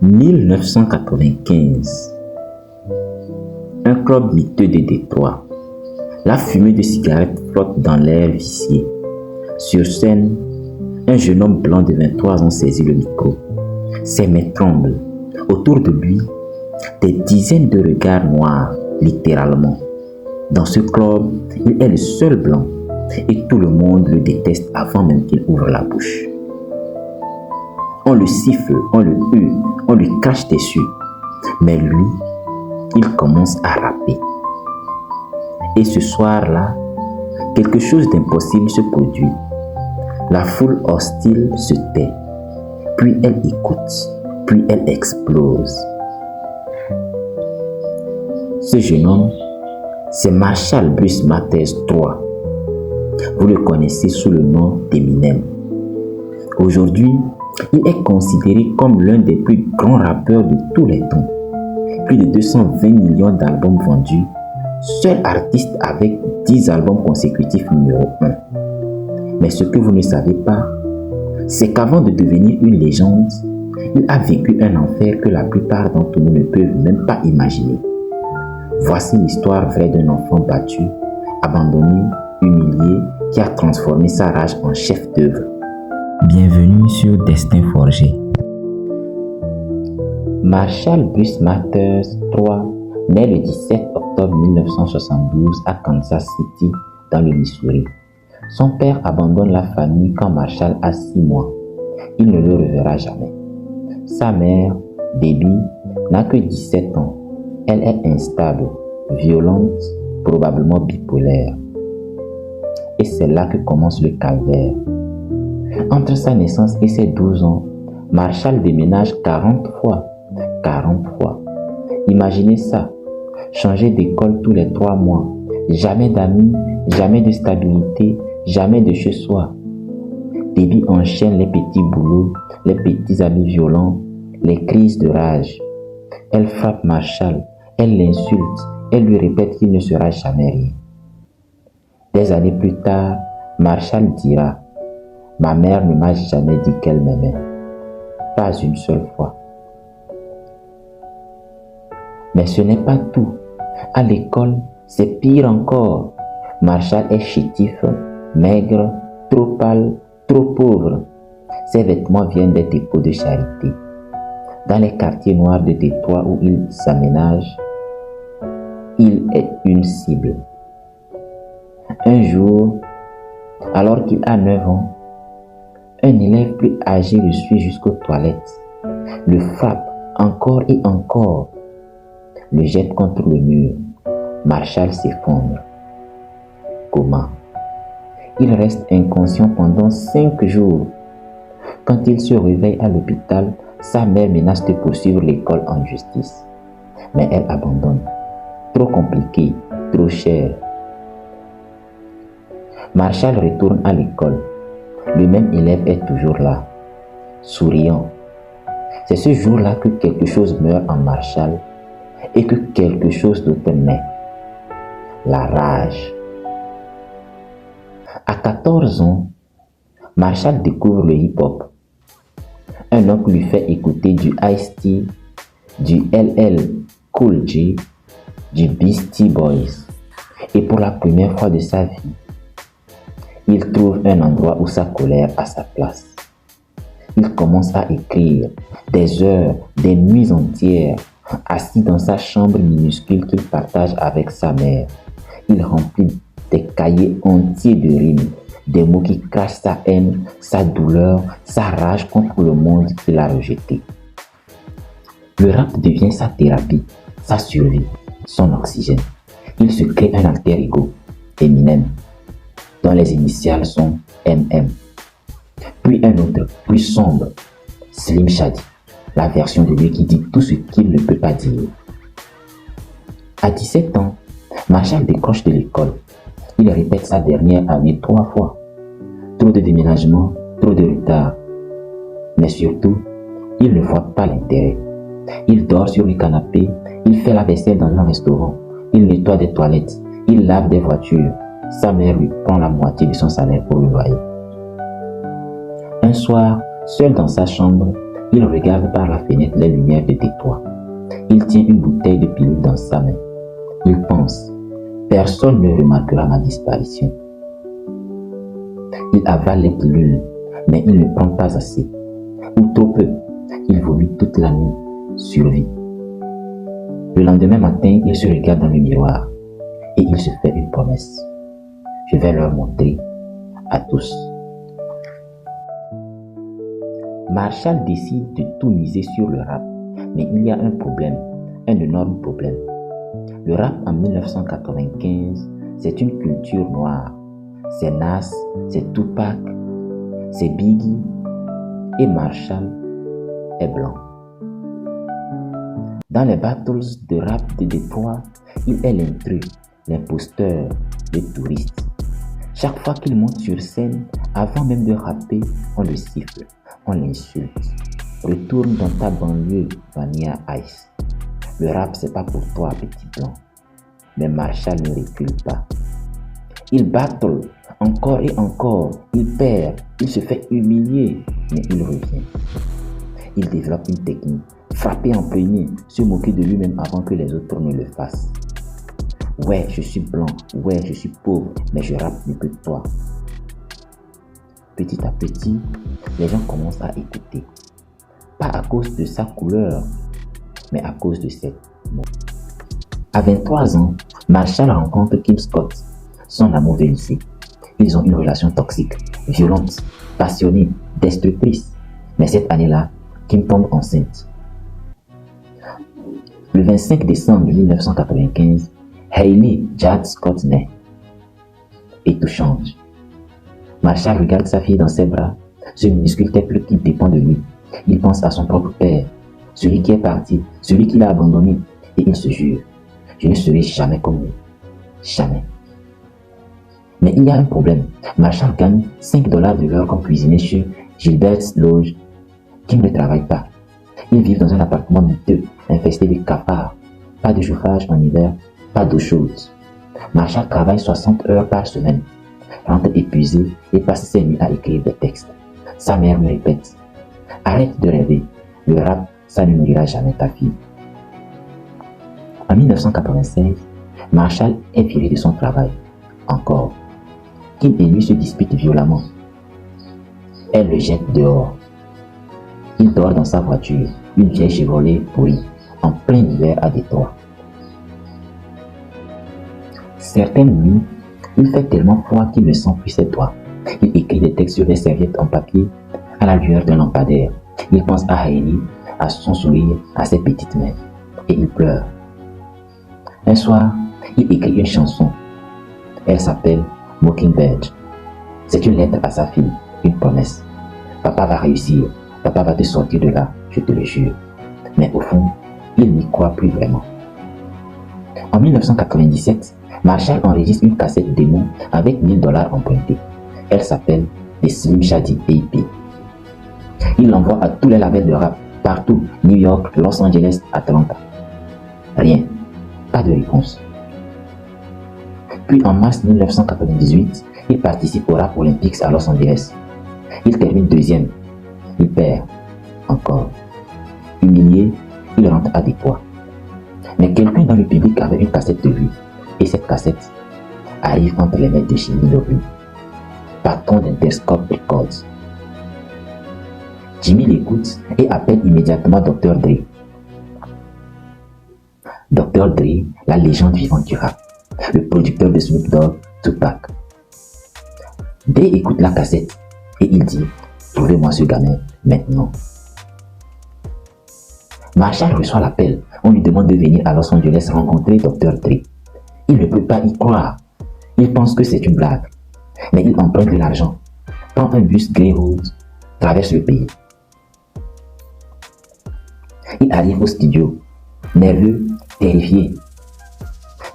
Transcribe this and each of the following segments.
1995. Un club miteux de Détroit. La fumée de cigarettes flotte dans l'air vicié. Sur scène, un jeune homme blanc de 23 ans saisit le micro. Ses mains tremblent. Autour de lui, des dizaines de regards noirs, littéralement. Dans ce club, il est le seul blanc et tout le monde le déteste avant même qu'il ouvre la bouche. On le siffle, on le hue, on lui crache dessus. Mais lui, il commence à rapper. Et ce soir-là, quelque chose d'impossible se produit. La foule hostile se tait, puis elle écoute, puis elle explose. Ce jeune homme, c'est Marshall Bruce Mathers III. Vous le connaissez sous le nom d'Eminem. Aujourd'hui, il est considéré comme l'un des plus grands rappeurs de tous les temps. Plus de 220 millions d'albums vendus, seul artiste avec 10 albums consécutifs numéro 1. Mais ce que vous ne savez pas, c'est qu'avant de devenir une légende, il a vécu un enfer que la plupart d'entre nous ne peuvent même pas imaginer. Voici l'histoire vraie d'un enfant battu, abandonné, humilié, qui a transformé sa rage en chef d'œuvre. Bienvenue sur Destin Forgé. Marshall Bruce Mathers III naît le 17 octobre 1972 à Kansas City, dans le Missouri. Son père abandonne la famille quand Marshall a 6 mois. Il ne le reverra jamais. Sa mère, Debbie, n'a que 17 ans. Elle est instable, violente, probablement bipolaire. Et c'est là que commence le calvaire. Entre sa naissance et ses 12 ans, Marshall déménage 40 fois. 40 fois. Imaginez ça. Changer d'école tous les 3 mois. Jamais d'amis, jamais de stabilité, jamais de chez soi. Debbie enchaîne les petits boulots, les petits amis violents, les crises de rage. Elle frappe Marshall, elle l'insulte, elle lui répète qu'il ne sera jamais rien. Des années plus tard, Marshall dira « Ma mère ne m'a jamais dit qu'elle m'aimait. Pas une seule fois. » Mais ce n'est pas tout. À l'école, c'est pire encore. Marshall est chétif, maigre, trop pâle, trop pauvre. Ses vêtements viennent des dépôts de charité. Dans les quartiers noirs de Détroit où il s'aménage, il est une cible. Un jour, alors qu'il a 9 ans, un élève plus âgé le suit jusqu'aux toilettes, le frappe encore et encore, le jette contre le mur. Marshall s'effondre. Comment? Il reste inconscient pendant 5 jours. Quand il se réveille à l'hôpital, sa mère menace de poursuivre l'école en justice. Mais elle abandonne. Trop compliqué, trop cher. Marshall retourne à l'école. Le même élève est toujours là, souriant. C'est ce jour-là que quelque chose meurt en Marshall et que quelque chose d'autre naît. La rage. À 14 ans, Marshall découvre le hip-hop. Un oncle lui fait écouter du Ice-T, du LL Cool J, du Beastie Boys. Et pour la première fois de sa vie, il trouve un endroit où sa colère a sa place. Il commence à écrire des heures, des nuits entières, assis dans sa chambre minuscule qu'il partage avec sa mère. Il remplit des cahiers entiers de rimes, des mots qui cachent sa haine, sa douleur, sa rage contre le monde qu'il a rejeté. Le rap devient sa thérapie, sa survie, son oxygène. Il se crée un alter ego, Eminem, dont les initiales sont MM. Puis un autre, plus sombre, Slim Shady, la version de lui qui dit tout ce qu'il ne peut pas dire. À 17 ans, Marshall décroche de l'école. Il répète sa dernière année 3 fois. Trop de déménagements, trop de retard. Mais surtout, il ne voit pas l'intérêt. Il dort sur le canapé, il fait la vaisselle dans un restaurant, il nettoie des toilettes, il lave des voitures. Sa mère lui prend la moitié de son salaire pour le loyer. Un soir, seul dans sa chambre, Il regarde par la fenêtre les lumières de Détroit. Il tient une bouteille de pilule dans sa main. Il pense, personne ne remarquera ma disparition. Il avale les pilules, mais il ne prend pas assez, ou trop peu. Il vomit toute la nuit, survit. Le lendemain matin, il se regarde dans le miroir et il se fait une promesse. Je vais leur montrer à tous. Marshall décide de tout miser sur le rap, mais il y a un problème, un énorme problème. Le rap en 1995, c'est une culture noire. C'est Nas, c'est Tupac, c'est Biggie et Marshall est blanc. Dans les battles de rap de Détroit, il est l'intrus, l'imposteur, le touriste. Chaque fois qu'il monte sur scène, avant même de rapper, on le siffle, on l'insulte. Retourne dans ta banlieue, Vanilla Ice. Le rap, c'est pas pour toi, petit blanc. Mais Marshall ne recule pas. Il battle encore et encore. Il perd, il se fait humilier, mais il revient. Il développe une technique. Frapper en premier, se moquer de lui-même avant que les autres ne le fassent. Ouais, je suis blanc, ouais, je suis pauvre, mais je rappe mieux que toi. Petit à petit, les gens commencent à écouter. Pas à cause de sa couleur, mais à cause de ses mots. À 23 ans, Marshall rencontre Kim Scott, son amour de lycée. Ils ont une relation toxique, violente, passionnée, destructrice. Mais cette année-là, Kim tombe enceinte. Le 25 décembre 1995, Hayley Jade Scott naît. Et tout change. Marshall regarde sa fille dans ses bras, ce minuscule tête qui dépend de lui. Il pense à son propre père, celui qui est parti, celui qui l'a abandonné, et il se jure, je ne serai jamais comme lui. Jamais. Mais il y a un problème. Marshall gagne $5 de l'heure comme cuisinier chez Gilbert's Lodge, qui ne travaille pas. Ils vivent dans un appartement miteux, infesté de cafards. Pas de chauffage en hiver, pas d'eau chaude. Marshall travaille 60 heures par semaine, rentre épuisé et passe ses nuits à écrire des textes. Sa mère me répète, arrête de rêver, le rap, ça ne nourrira jamais ta fille. En 1996, Marshall est viré de son travail. Encore. Kim et lui se disputent violemment. Elle le jette dehors. Il dort dans sa voiture, une vieille Chevrolet pourrie, en plein hiver à Détroit. Certaines nuits, il fait tellement froid qu'il ne sent plus ses doigts. Il écrit des textes sur des serviettes en papier à la lueur d'un lampadaire. Il pense à Hayley, à son sourire, à ses petites mains. Et il pleure. Un soir, il écrit une chanson. Elle s'appelle Mockingbird. C'est une lettre à sa fille, une promesse. Papa va réussir, papa va te sortir de là, je te le jure. Mais au fond, il n'y croit plus vraiment. En 1997, Marshall enregistre une cassette démo avec $1000 empruntés. Elle s'appelle The Slim Shady EP. Il l'envoie à tous les labels de rap, partout, New York, Los Angeles, Atlanta. Rien, pas de réponse. Puis en mars 1998, il participe au Rap Olympics à Los Angeles. Il termine deuxième. Il perd. Encore. Humilié, il rentre à Détroit. Mais quelqu'un dans le public avait une cassette de lui. Et cette cassette arrive entre les mains de Jimmy Iovine, patron d'Interscope Records. Jimmy l'écoute et appelle immédiatement Dr. Dre. Dr. Dre, la légende vivante du rap, le producteur de Snoop Dogg, Tupac. Dre écoute la cassette et il dit « Trouvez-moi ce gamin maintenant ». Marshall reçoit l'appel. On lui demande de venir à Los Angeles rencontrer Dr. Dre. Il ne peut pas y croire. Il pense que c'est une blague. Mais il emprunte de l'argent, prend un bus Greyhound, traverse le pays. Il arrive au studio, nerveux, terrifié.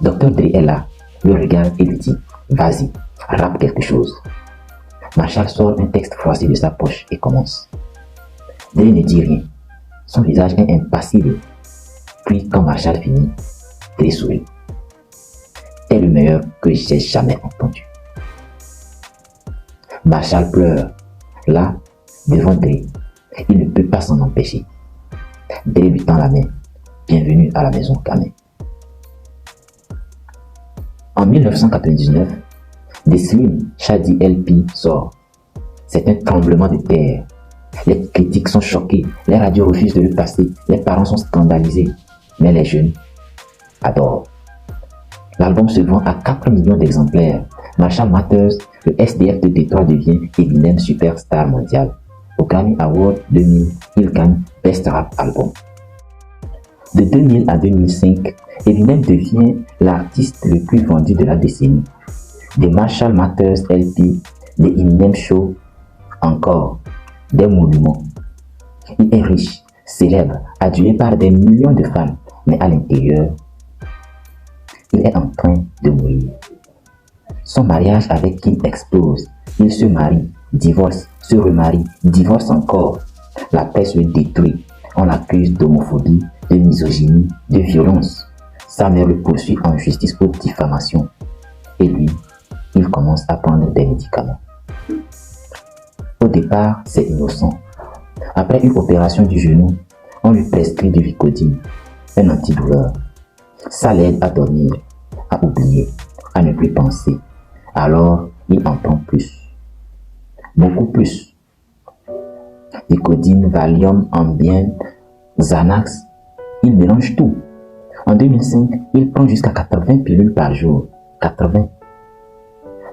Dr. Dre est là, le regarde et lui dit « Vas-y, rappe quelque chose ». Marshall sort un texte froissé de sa poche et commence. Dre ne dit rien. Son visage est impassible. Puis quand Marshall finit, Dre sourit. T'es le meilleur que j'ai jamais entendu. Marshall pleure. Là, devant Dre, Il ne peut pas s'en empêcher. Dès lui tend la main. Bienvenue à la maison Kamé. En 1999, The Slim Shady LP sort. C'est un tremblement de terre. Les critiques sont choqués, les radios refusent de le passer, les parents sont scandalisés, mais les jeunes adorent. L'album se vend à 4 millions d'exemplaires. Marshall Mathers, le SDF de Détroit, devient Eminem superstar mondial. Au Grammy Award 2000, il gagne Best Rap Album. De 2000 à 2005, Eminem devient l'artiste le plus vendu de la décennie. Des Marshall Mathers LP, des Eminem Show, encore des monuments. Il est riche, célèbre, adulé par des millions de fans, mais à l'intérieur, il est en train de mourir. Son mariage avec Kim explose. Il se marie, divorce, se remarie, divorce encore. La presse le détruit. On l'accuse d'homophobie, de misogynie, de violence. Sa mère le poursuit en justice pour diffamation. Et lui, il commence à prendre des médicaments. Au départ, c'est innocent. Après une opération du genou, on lui prescrit du Vicodin, un antidouleur. Ça l'aide à dormir, à oublier, à ne plus penser. Alors, il en prend plus. Beaucoup plus. Vicodin, Valium, Ambien, Xanax, il mélange tout. En 2005, il prend jusqu'à 80 pilules par jour. 80.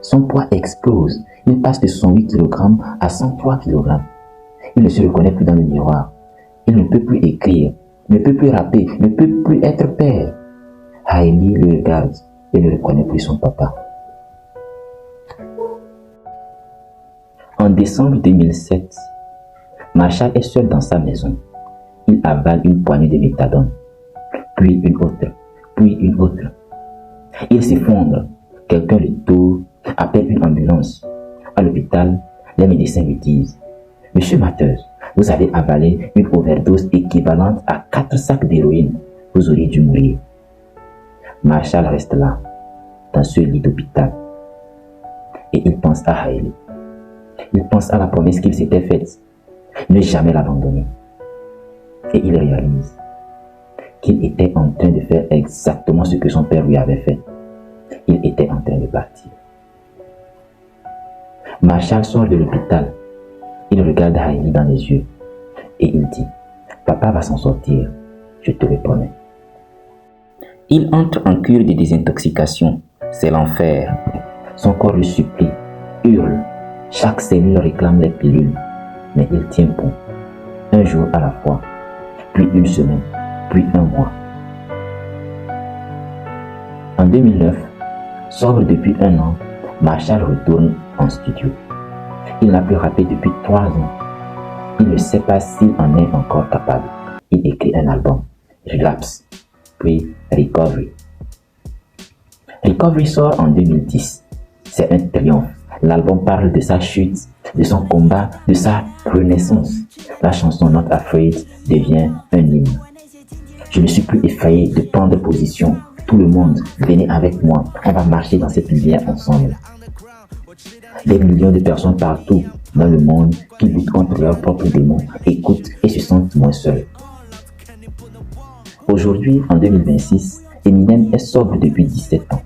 Son poids explose. Il passe de 108 kg à 103 kg. Il ne se reconnaît plus dans le miroir. Il ne peut plus écrire, ne peut plus rapper, ne peut plus être père. Hailey le regarde et ne reconnaît plus son papa. En décembre 2007, Marshall est seul dans sa maison. Il avale une poignée de méthadone, puis une autre, puis une autre. Il s'effondre. Quelqu'un le tourne, appelle une ambulance. À l'hôpital, les médecins lui disent « Monsieur Mathers, vous avez avalé une overdose équivalente à 4 sacs d'héroïne. Vous auriez dû mourir. » Marshall reste là, dans ce lit d'hôpital. Et il pense à Hailey. Il pense à la promesse qu'il s'était faite, ne jamais l'abandonner. Et il réalise qu'il était en train de faire exactement ce que son père lui avait fait. Il était en train de partir. Marshall sort de l'hôpital. Il regarde Hailey dans les yeux et il dit « Papa va s'en sortir, je te le promets. » Il entre en cure de désintoxication. C'est l'enfer. Son corps le supplie, hurle. Chaque cellule réclame les pilules. Mais il tient bon. Un jour à la fois, puis une semaine, puis un mois. En 2009, sobre depuis un an, Marshall retourne en studio. Il n'a plus rappé depuis 3 ans. Il ne sait pas s'il en est encore capable. Il écrit un album, Relapse, puis Recovery. Recovery sort en 2010. C'est un triomphe. L'album parle de sa chute, de son combat, de sa renaissance. La chanson Not Afraid devient un hymne. Je ne suis plus effrayé de prendre position. Tout le monde, venez avec moi. On va marcher dans cette lumière ensemble. Des millions de personnes partout dans le monde qui luttent contre leurs propres démons, écoutent et se sentent moins seuls. Aujourd'hui, en 2026, Eminem est sobre depuis 17 ans.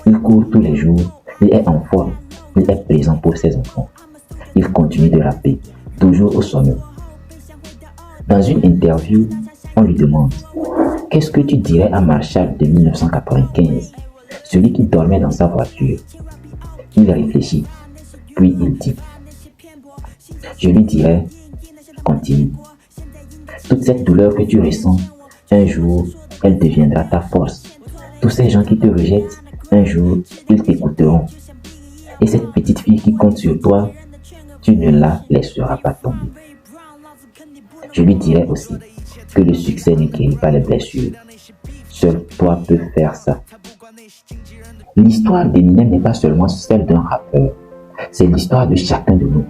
Il court tous les jours, il est en forme, il est présent pour ses enfants. Il continue de rapper, toujours au sommet. Dans une interview, on lui demande « Qu'est-ce que tu dirais à Marshall de 1995, celui qui dormait dans sa voiture ?» Il réfléchit, puis il dit « Je lui dirais, continue. Toute cette douleur que tu ressens, un jour, elle deviendra ta force. Tous ces gens qui te rejettent, un jour, ils t'écouteront. Et cette petite fille qui compte sur toi, tu ne la laisseras pas tomber. » Je lui dirais aussi que le succès ne guérit pas les blessures. Seul toi peux faire ça. L'histoire d'Eminem n'est pas seulement celle d'un rappeur, c'est l'histoire de chacun de nous.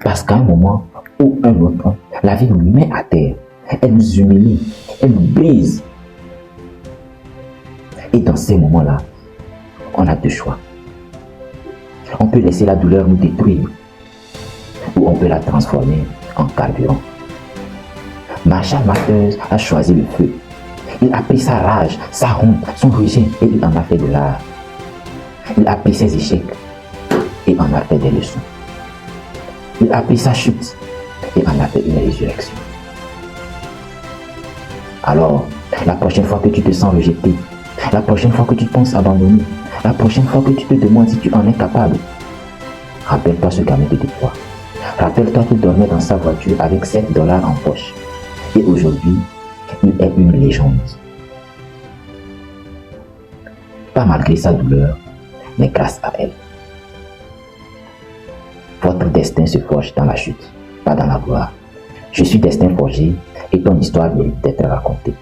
Parce qu'à un moment ou un autre, la vie nous met à terre, elle nous humilie, elle nous brise. Et dans ces moments-là, on a 2 choix. On peut laisser la douleur nous détruire, ou on peut la transformer en carburant. Marshall Mathers a choisi le feu. Il a pris sa rage, sa honte, son rejet et il en a fait de l'art. Il a pris ses échecs et en a fait des leçons. Il a pris sa chute et en a fait une résurrection. Alors, la prochaine fois que tu te sens rejeté, la prochaine fois que tu penses abandonner, la prochaine fois que tu te demandes si tu en es capable, rappelle-toi ce gamin de toi. Rappelle-toi qu'il dormait dans sa voiture avec $7 en poche. Et aujourd'hui, il est une légende. Pas malgré sa douleur, mais grâce à elle. Votre destin se forge dans la chute, pas dans la gloire. Je suis destin forgé et ton histoire mérite d'être racontée.